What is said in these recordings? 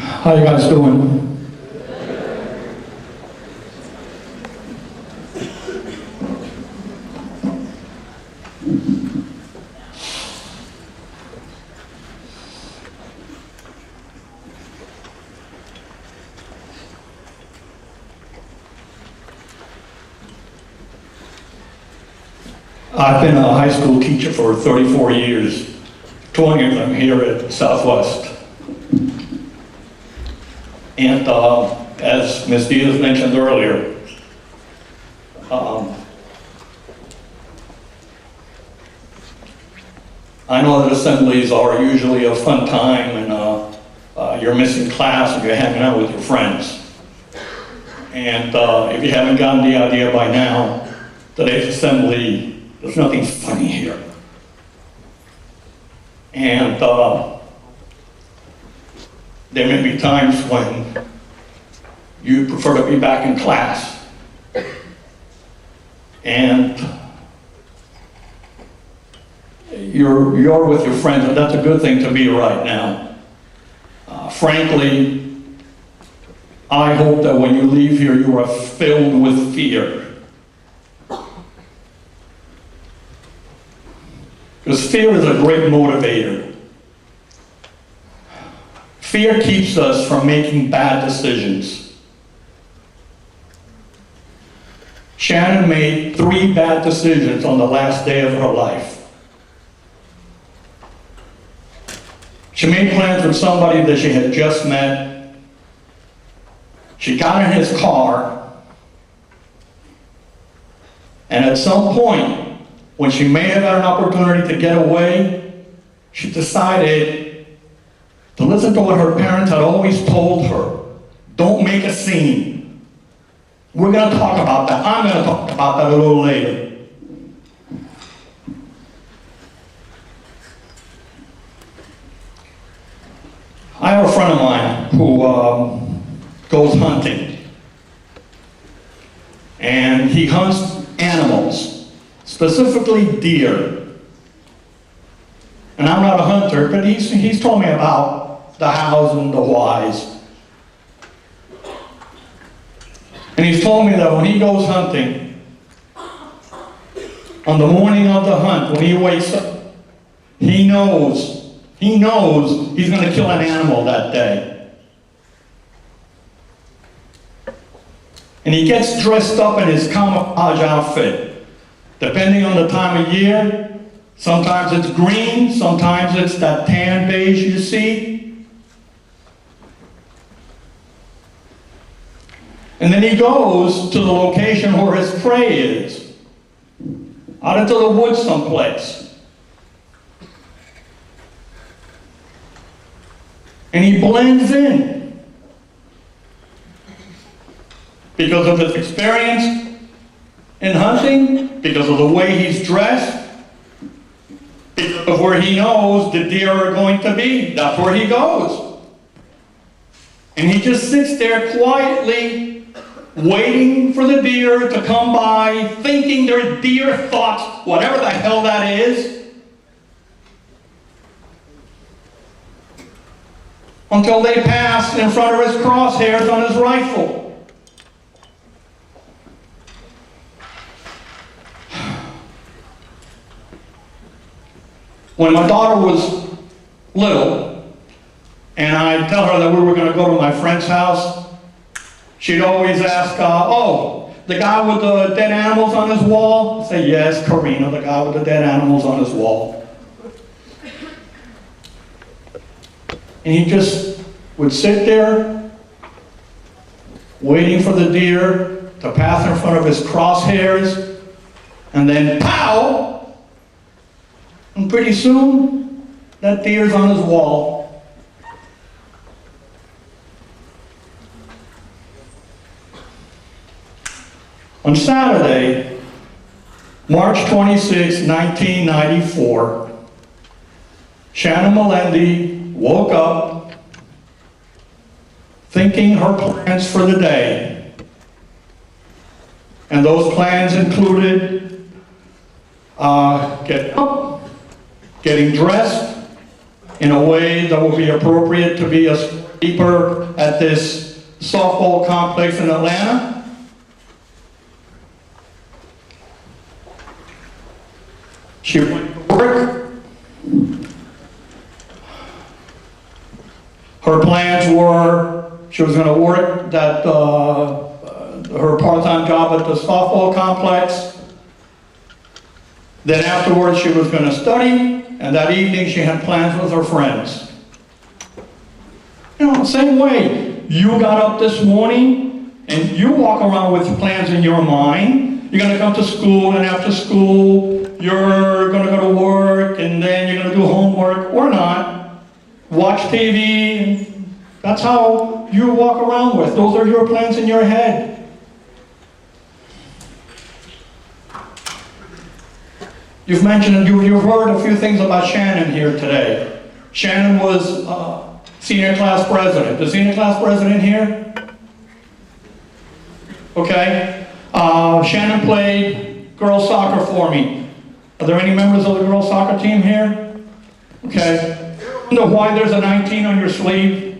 How you guys doing? I've been a high school teacher for 34 years, 20 of them here at Southwest. And as Ms. Diaz mentioned earlier, I know that assemblies are usually a fun time and you're missing class and you're hanging out with your friends. And if you haven't gotten the idea by now, today's assembly, there's nothing funny here. And there may be times when you prefer to be back in class. And you're with your friends, and that's a good thing to be right now. Frankly, I hope that when you leave here, you are filled with fear. Because fear is a great motivator. Fear keeps us from making bad decisions. Shanon made 3 bad decisions on the last day of her life. She made plans with somebody that she had just met. She got in his car, and at some point, when she may have had an opportunity to get away, she decided to listen to what her parents had always told her. Don't make a scene. We're going to talk about that. I'm going to talk about that a little later. I have a friend of mine who goes hunting. And he hunts animals. Specifically deer. And I'm not a hunter, but he's told me about the hows and the whys. And he's told me that when he goes hunting, on the morning of the hunt, when he wakes up, he knows he's going to kill an animal that day. And he gets dressed up in his camouflage outfit. Depending on the time of year, sometimes it's green, sometimes it's that tan beige you see. And then he goes to the location where his prey is, out into the woods someplace. And he blends in because of his experience in hunting, because of the way he's dressed, because of where he knows the deer are going to be. That's where he goes. And he just sits there quietly, waiting for the deer to come by, thinking their deer thoughts, whatever the hell that is, until they pass in front of his crosshairs on his rifle. When my daughter was little, and I'd tell her that we were going to go to my friend's house, she'd always ask, oh, the guy with the dead animals on his wall? I'd say, yes, Karina, the guy with the dead animals on his wall. And he just would sit there, waiting for the deer to pass in front of his crosshairs, and then pow! And pretty soon, that deer's on his wall. On Saturday, March 26, 1994, Shanon Melendi woke up thinking her plans for the day. And those plans included getting up, getting dressed in a way that would be appropriate to be a keep her at this softball complex in Atlanta. She went to work. Her plans were she was going to work that her part-time job at the softball complex. Then afterwards she was going to study, and that evening she had plans with her friends. You know, same way, you got up this morning and you walk around with plans in your mind. You're going to come to school, and after school you're going to go to work, and then you're going to do homework or not, watch TV. That's how you walk around with. Those are your plans in your head. You've mentioned, you've heard a few things about Shanon here today. Shanon was senior class president. The senior class president here? Okay. Shanon played girls soccer for me. Are there any members of the girls soccer team here? Okay. You know why there's a 19 on your sleeve?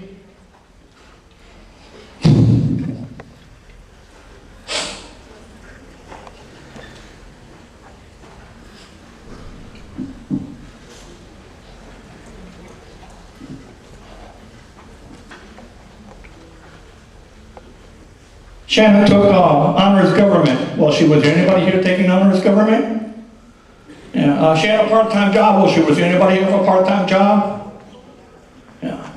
Shanon took honors government while she was here. Anybody here taking honors government? Yeah. She had a part-time job while she was here. Anybody have a part-time job? Yeah.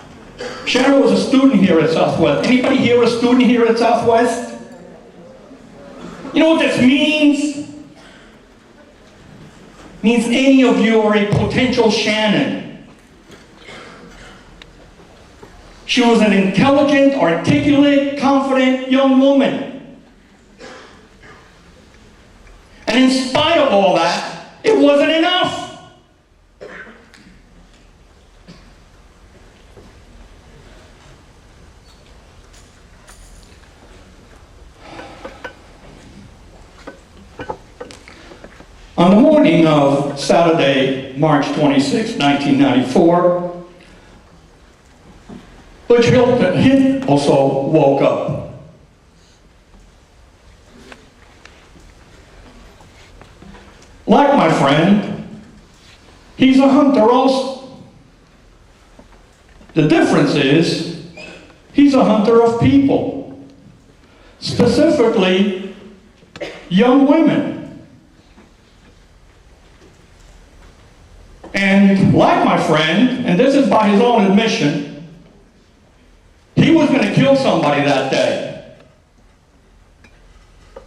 Shanon was a student here at Southwest. Anybody here a student here at Southwest? You know what this means? It means any of you are a potential Shanon. She was an intelligent, articulate, confident young woman. And in spite of all that, it wasn't enough. On the morning of Saturday, March 26, 1994, Butch Hilton also woke up. Like my friend, he's a hunter also. The difference is, he's a hunter of people, specifically young women. And like my friend, and this is by his own admission, he was going to kill somebody that day.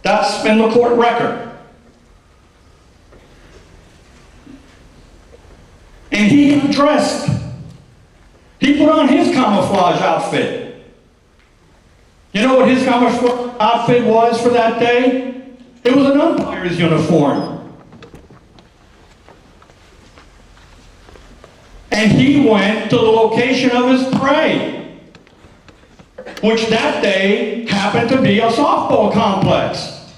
That's been the court record. And he got dressed. He put on his camouflage outfit. You know what his camouflage outfit was for that day? It was an umpire's uniform. And he went to the location of his prey, which that day happened to be a softball complex.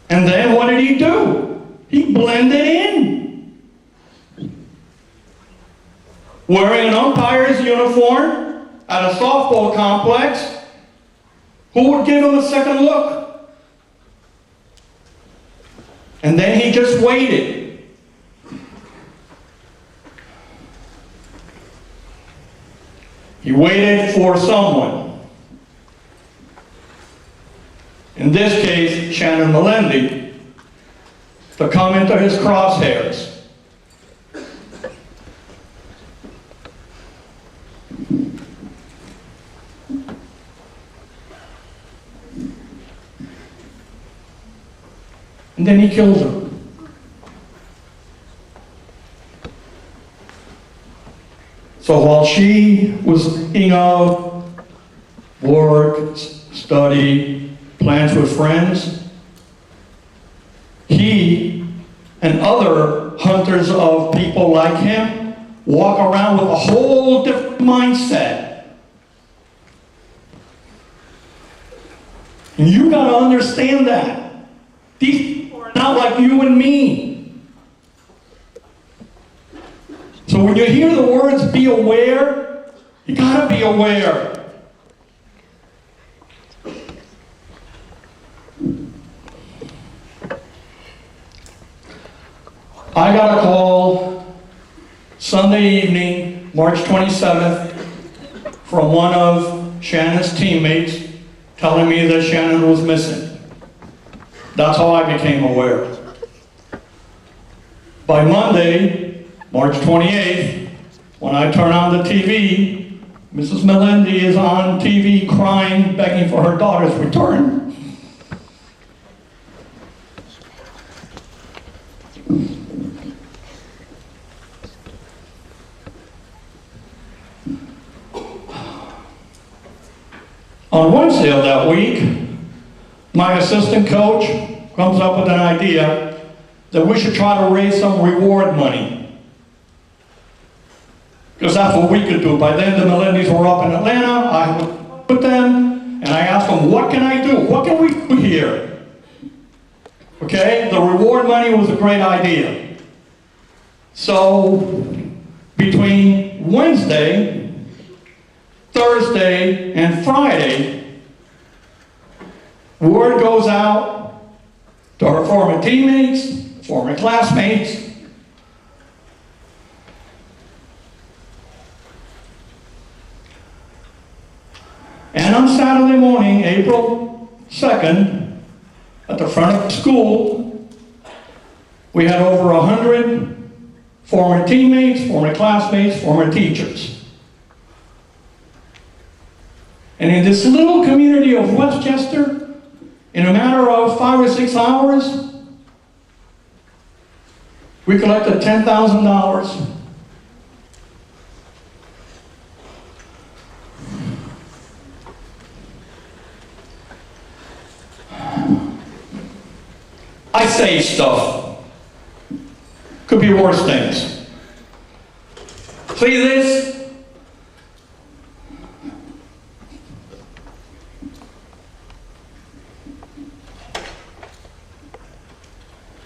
And then what did he do? He blended in. Wearing an umpire's uniform at a softball complex, who would give him a second look? And then he just waited. He waited for someone. In this case, Shanon Melendi, to come into his crosshairs. And then he kills her. So while she was thinking of work, study, plans with friends, he and other hunters of people like him walk around with a whole different mindset. And you got to understand that. These people are not like you and me. So So when you hear the words, be aware, you gotta be aware. I got a call Sunday evening, March 27th, from one of Shannon's teammates telling me that Shanon was missing. That's how I became aware. By Monday, March 28th, when I turn on the TV, Mrs. Melendi is on TV crying, begging for her daughter's return. On Wednesday of that week, my assistant coach comes up with an idea that we should try to raise some reward money. Because that's what we could do. By then, the Melendis were up in Atlanta. I was with them, and I asked them, what can I do? What can we do here? Okay, the reward money was a great idea. So, between Wednesday, Thursday, and Friday, word goes out to our former teammates, former classmates, and on Saturday morning, April 2nd, at the front of the school, we had over 100 former teammates, former classmates, former teachers. And in this little community of Westchester, in a matter of 5 or 6 hours, we collected $10,000. I say stuff. Could be worse things. See this?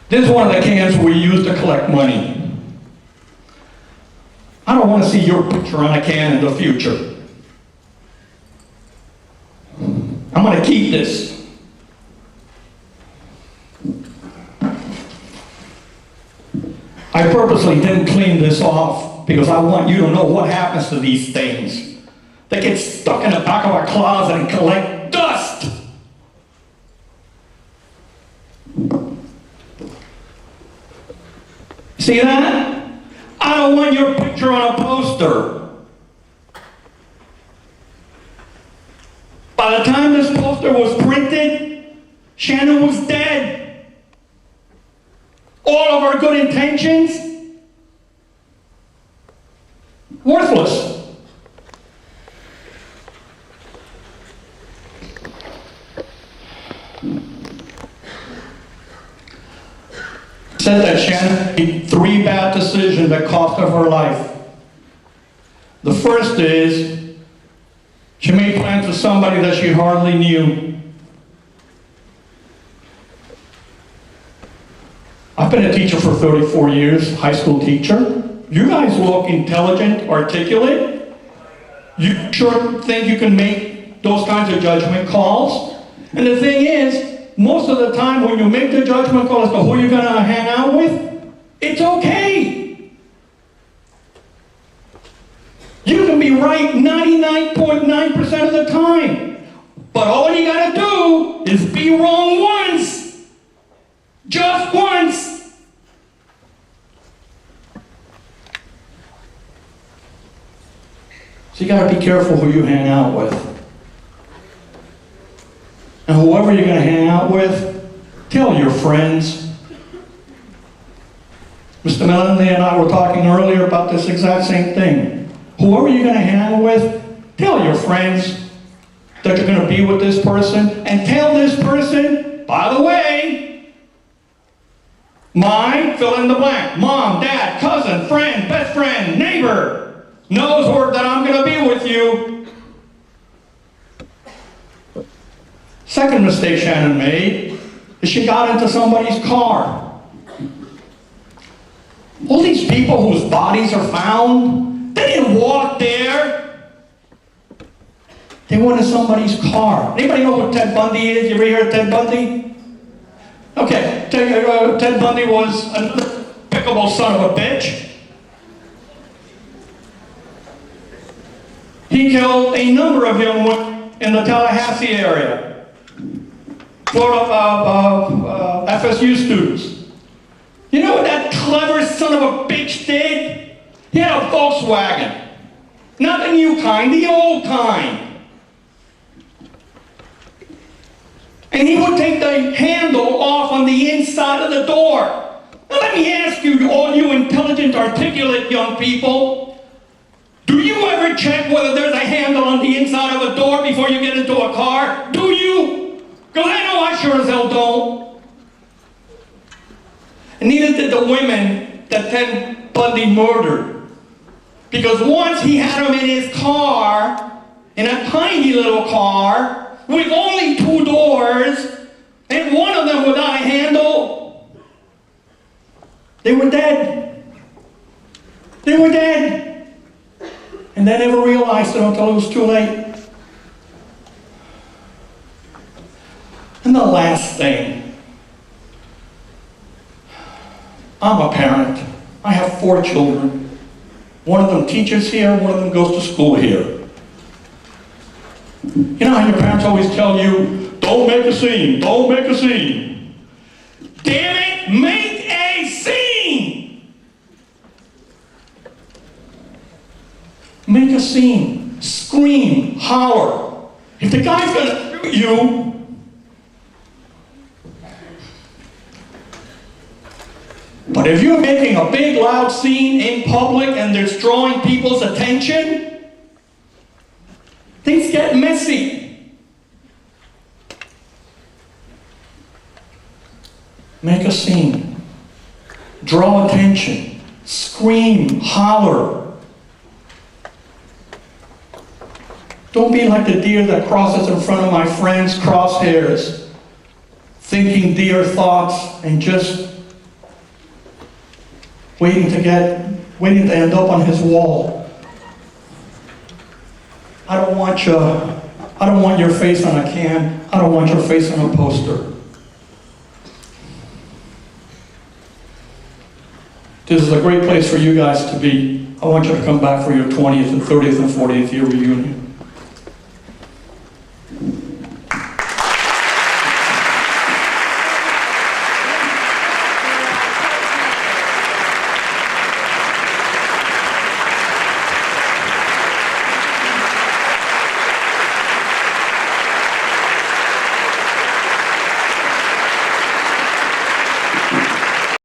This is one of the cans we use to collect money. I don't want to see your picture on a can in the future. I'm going to keep this. I purposely didn't clean this off because I want you to know what happens to these things. They get stuck in the back of our closet and collect dust. See that? I don't want your picture on a poster. By the time this poster was printed, Shanon was dead. All of our good intentions, worthless. Said that Shanon made 3 bad decisions that cost her life. The first is she made plans with somebody that she hardly knew. I've been a teacher for 34 years, high school teacher. You guys look intelligent, articulate. You sure think you can make those kinds of judgment calls. And the thing is, most of the time when you make the judgment call as to who you're going to hang out with, it's okay. You can be right 99.9% of the time. But all you got to do is be wrong once. Just once. So you got to be careful who you hang out with. And whoever you're going to hang out with, tell your friends. Mr. Melanie and I were talking earlier about this exact same thing. Whoever you're going to hang out with, tell your friends that you're going to be with this person, and tell this person, by the way, my fill in the blank, mom, dad, cousin, friend, best friend, neighbor, knows that I'm going to be with you. Second mistake Shanon made is she got into somebody's car. All these people whose bodies are found, they didn't walk there. They went in somebody's car. Anybody know who Ted Bundy is? You ever hear of Ted Bundy? Okay, Ted Bundy was another despicable son of a bitch. He killed a number of young women in the Tallahassee area. Florida FSU students. You know what that clever son of a bitch did? He had a Volkswagen. Not the new kind, the old kind. And he would take the handle off on the inside of the door. Now let me ask you, all you intelligent, articulate young people, do you ever check whether there's a handle on the inside of a door before you get into a car? Do you? Because I know I sure as hell don't. And neither did the women that Ted Bundy murdered. Because once he had them in his car, in a tiny little car, with only 2 doors, and one of them without a handle, they were dead. They were dead. And they never realized it until it was too late. And the last thing, I'm a parent. I have 4 children. One of them teaches here, one of them goes to school here. You know how your parents always tell you, don't make a scene, don't make a scene. Damn it, make a scene! Make a scene. Scream, holler. If the guy's gonna shoot you, but if you're making a big loud scene in public and there's drawing people's attention, things get messy. Make a scene. Draw attention. Scream, holler. Don't be like the deer that crosses in front of my friend's crosshairs, thinking deer thoughts and just waiting to end up on his wall. I don't want your face on a can. I don't want your face on a poster. This is a great place for you guys to be. I want you to come back for your 20th and 30th and 40th year reunion.